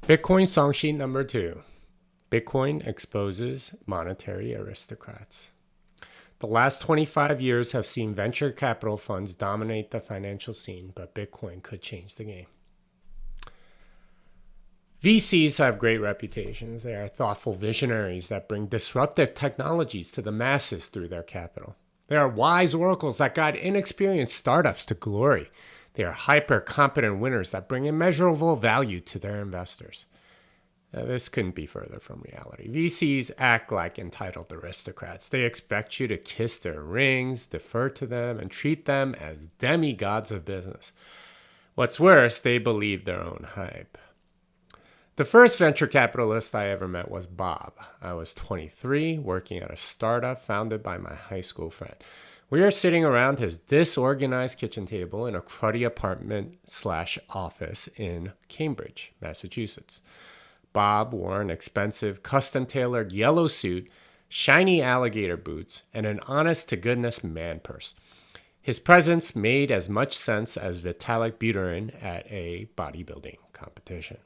Bitcoin Songsheet number 2. Bitcoin exposes monetary aristocrats. The last 25 years have seen venture capital funds dominate the financial scene, but Bitcoin could change the game. VCs have great reputations. They are thoughtful visionaries that bring disruptive technologies to the masses through their capital. They are wise oracles that guide inexperienced startups to glory. They are hyper-competent winners that bring immeasurable value to their investors. This couldn't be further from reality. VCs act like entitled aristocrats. They expect you to kiss their rings, defer to them, and treat them as demigods of business. What's worse, they believe their own hype. The first venture capitalist I ever met was Bob. I was 23, working at a startup founded by my high school friend. We were sitting around his disorganized kitchen table in a cruddy apartment/office in Cambridge, Massachusetts. Bob wore an expensive, custom-tailored yellow suit, shiny alligator boots, and an honest-to-goodness man purse. His presence made as much sense as Vitalik Buterin at a bodybuilding competition.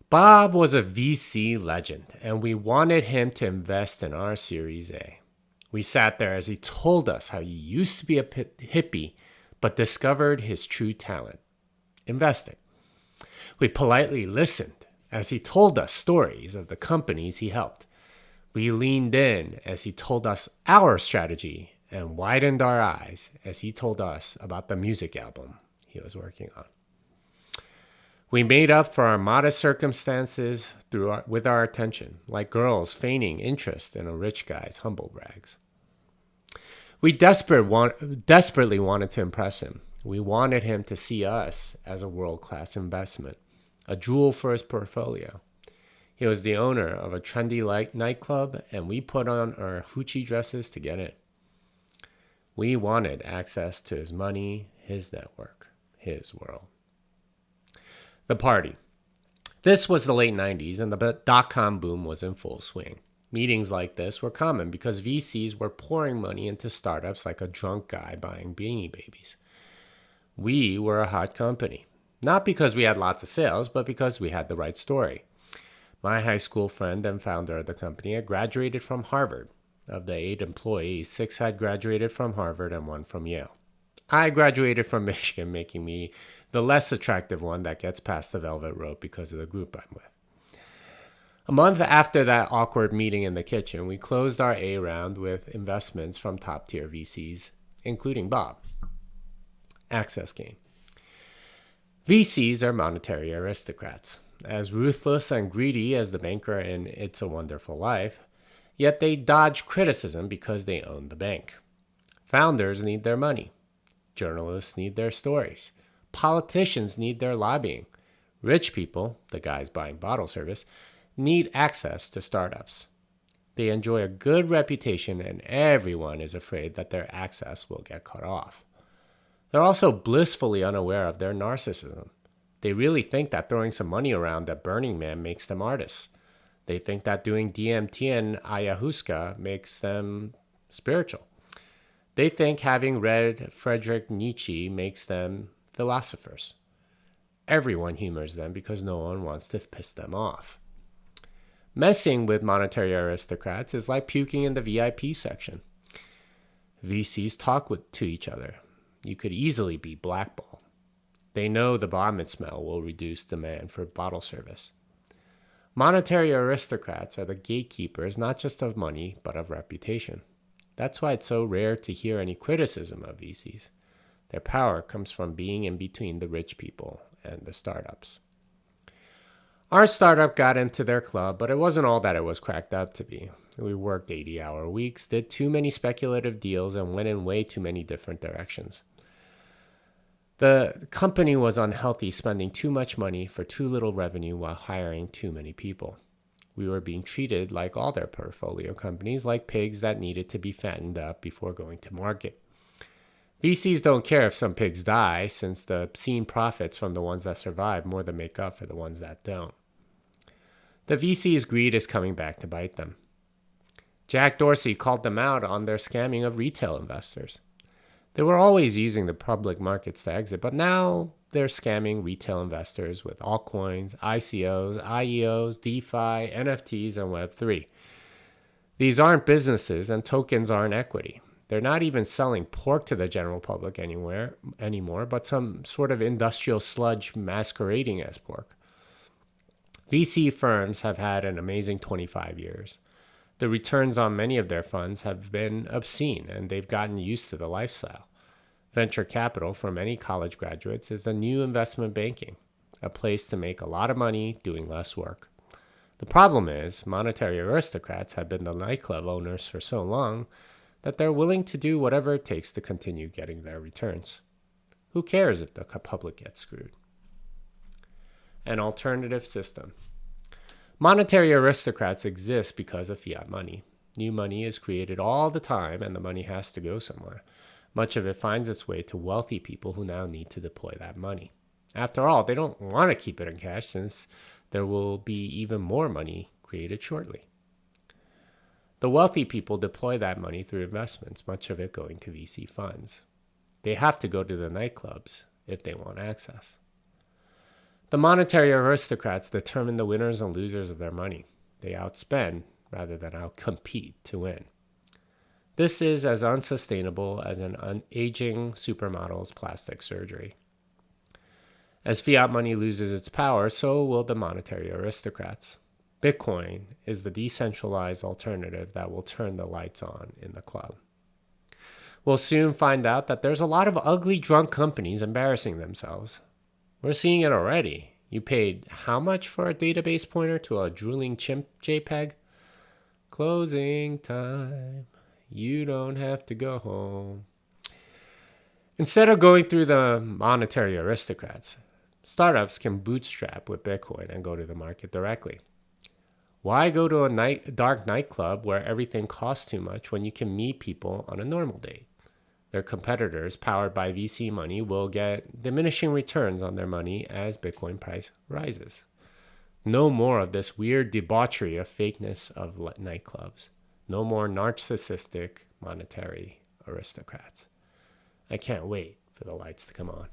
Bob was a VC legend, and we wanted him to invest in our Series A. We sat there as he told us how he used to be a hippie, but discovered his true talent: investing. We politely listened as he told us stories of the companies he helped. We leaned in as he told us our strategy and widened our eyes as he told us about the music album he was working on. We made up for our modest circumstances with our attention, like girls feigning interest in a rich guy's humble brags. We desperately wanted to impress him. We wanted him to see us as a world-class investment, a jewel for his portfolio. He was the owner of a trendy nightclub, and we put on our hoochie dresses to get in. We wanted access to his money, his network, his world. The party. This was the late 90s, and the dot-com boom was in full swing. Meetings like this were common because VCs were pouring money into startups like a drunk guy buying Beanie Babies. We were a hot company. Not because we had lots of sales, but because we had the right story. My high school friend and founder of the company had graduated from Harvard. Of the 8 employees, 6 had graduated from Harvard and 1 from Yale. I graduated from Michigan, making me the less attractive one that gets past the velvet rope because of the group I'm with. A month after that awkward meeting in the kitchen, we closed our A round with investments from top-tier VCs, including Bob. Access game. VCs are monetary aristocrats, as ruthless and greedy as the banker in It's a Wonderful Life, yet they dodge criticism because they own the bank. Founders need their money. Journalists need their stories. Politicians need their lobbying. Rich people, the guys buying bottle service, need access to startups. They enjoy a good reputation, and everyone is afraid that their access will get cut off. They're also blissfully unaware of their narcissism. They really think that throwing some money around at Burning Man makes them artists. They think that doing DMT and ayahuasca makes them spiritual. They think having read Friedrich Nietzsche makes them philosophers. Everyone humors them because no one wants to piss them off. Messing with monetary aristocrats is like puking in the VIP section. VCs talk to each other. You could easily be blackballed. They know the vomit smell will reduce demand for bottle service. Monetary aristocrats are the gatekeepers not just of money, but of reputation. That's why it's so rare to hear any criticism of VCs. Their power comes from being in between the rich people and the startups. Our startup got into their club, but it wasn't all that it was cracked up to be. We worked 80-hour weeks, did too many speculative deals, and went in way too many different directions. The company was unhealthy, spending too much money for too little revenue while hiring too many people. We were being treated, like all their portfolio companies, like pigs that needed to be fattened up before going to market. VCs don't care if some pigs die, since the obscene profits from the ones that survive more than make up for the ones that don't. The VC's greed is coming back to bite them. Jack Dorsey called them out on their scamming of retail investors. They were always using the public markets to exit, but now they're scamming retail investors with altcoins, ICOs, IEOs, DeFi, NFTs, and Web3. These aren't businesses, and tokens aren't equity. They're not even selling pork to the general public anymore, but some sort of industrial sludge masquerading as pork. VC firms have had an amazing 25 years. The returns on many of their funds have been obscene, and they've gotten used to the lifestyle. Venture capital for many college graduates is the new investment banking, a place to make a lot of money doing less work. The problem is, monetary aristocrats have been the nightclub owners for so long that they're willing to do whatever it takes to continue getting their returns. Who cares if the public gets screwed? An alternative system. Monetary aristocrats exist because of fiat money. New money is created all the time, and the money has to go somewhere. Much of it finds its way to wealthy people who now need to deploy that money. After all, they don't want to keep it in cash since there will be even more money created shortly. The wealthy people deploy that money through investments, much of it going to VC funds. They have to go to the nightclubs if they want access. The monetary aristocrats determine the winners and losers of their money. They outspend rather than outcompete to win. This is as unsustainable as an aging supermodel's plastic surgery. As fiat money loses its power, so will the monetary aristocrats. Bitcoin is the decentralized alternative that will turn the lights on in the club. We'll soon find out that there's a lot of ugly drunk companies embarrassing themselves. We're seeing it already. You paid how much for a database pointer to a drooling chimp JPEG? Closing time. You don't have to go home. Instead of going through the monetary aristocrats, startups can bootstrap with Bitcoin and go to the market directly. Why go to a dark nightclub where everything costs too much when you can meet people on a normal date? Their competitors, powered by VC money, will get diminishing returns on their money as Bitcoin price rises. No more of this weird debauchery of fakeness of nightclubs. No more narcissistic monetary aristocrats. I can't wait for the lights to come on.